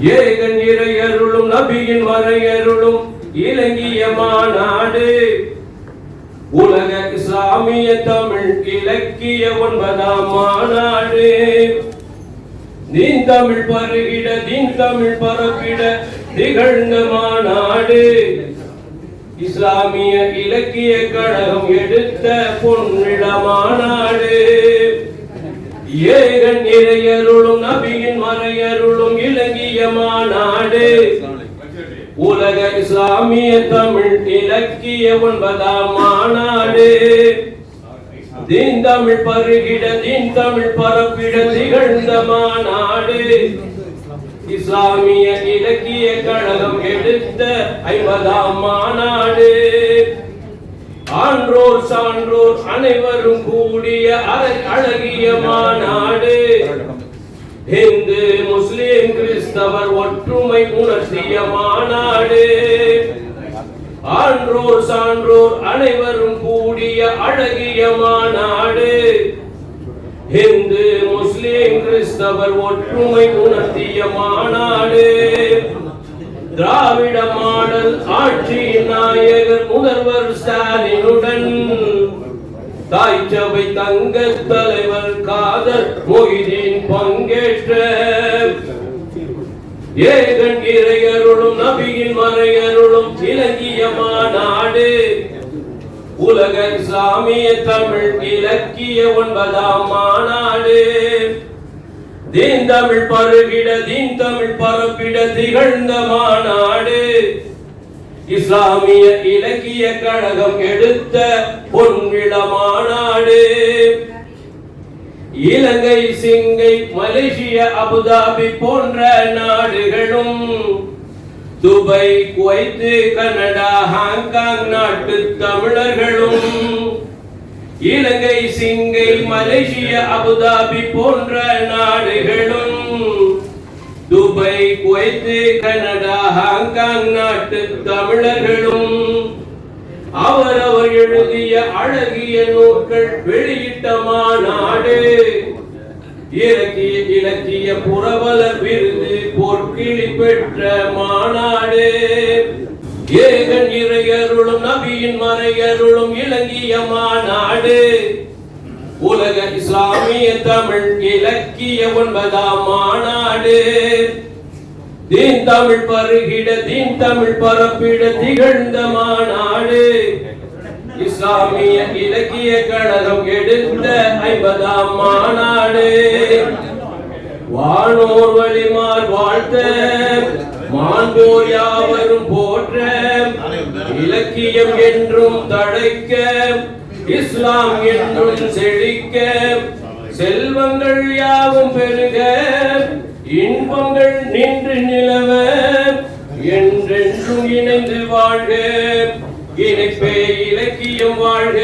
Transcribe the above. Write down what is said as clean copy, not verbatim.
ஏகன் இறையருளும் நபியின் வரையருளும் இலங்கிய மாநாடு உலக இஸ்லாமிய தமிழ் இலக்கிய 9ஆம் மாநாடு. தீன் தமிழ் பருகிட தீன் தமிழ் பரப்பிட திகழ்ந்த மாநாடு. இஸ்லாமிய இலக்கிய கழகம் எடுத்த பொன்னிட மாநாடு. ஏகன் இறையருளும் நபியின் மறையருளும் இலங்கிய மாநாடு உலக இஸ்லாமிய தமிழ் இலக்கிய 9ஆம் மாநாடு. தீன் தமிழ் பருகிட தீன் தமிழ் பரப்பிட திகழ்ந்த மாநாடு. இஸ்லாமிய இலக்கிய கழகம் எடுத்த 50ஆம் மாநாடு. ஆன்றோர் சான்றோர் அனைவரும் கூடிய அழகிய மாநாடு. இந்து முஸ்லிம் கிறிஸ்தவர் ஒற்றுமை உணர்த்திய மாநாடு. ஆன்றோர் சான்றோர் அனைவரும் கூடிய அழகிய மாநாடு. இந்து முஸ்லிம் கிறிஸ்தவர் ஒற்றுமை உணர்த்திய மாநாடு. திராவிட மாடல் ஆட்சியின் நாயகர் முதல்வர் ஸ்டாலினுடன் தாய் சபை தங்க தலைவர் காதர் மொய்தீன் பங்கேற்ற ஏகன் இறையருளும் நபியின் மறையருளும் இலங்கிய மாநாடு உலக இஸ்லாமிய தமிழ் இலக்கிய 9ஆம் மாநாடு. தீன் தமிழ் பருகிட தீன் தமிழ் பரப்பிட திகழ்ந்த மாநாடு. இஸ்லாமிய இலக்கிய கழகம் எடுத்த பொன்விழ மாநாடு. இலங்கை சிங்கை மலேசியா அபுதாபி போன்ற நாடுகளும் துபை குவைத் கனடா ஹாங்காங் நாட்டு தமிழர்களும் இலங்கை சிங்கை மலேசியா அபுதாபி போன்ற நாடுகளும் துபை குவைத் கனடா ஹாங்காங் நாட்டு தமிழர்களும் அவரவர் எழுதிய அழகிய நூல்கள் வெளியிட்ட மாநாடு. இலக்கிய புரவல விருது பொற்கிளி பெற்ற மாநாடு. ஏகன் இறையருளும் நபியின் மறையருளும் இலங்கிய மாநாடு உலக இஸ்லாமிய தமிழ் இலக்கிய 9ஆம் மாநாடு. தீன் தமிழ் பருகிட தீன் தமிழ் பரப்பிட திகழ்ந்த மாநாடு. இஸ்லாமிய இலக்கிய கழகம் எடுத்த 50ஆம் மாநாடு. வானோர் வழிமார் வாழ்த்த மாண்போர் யாவரும் போற்ற இலக்கியம் என்றும் தழைக்க இஸ்லாம் என்றும் செழிக்க செல்வங்கள் யாவும் பெருக இன்பங்கள் நின்று நிலவ என்றென்றும் இணைந்து வாழ்க இணைப்பே இலக்கியம் வாழ்க.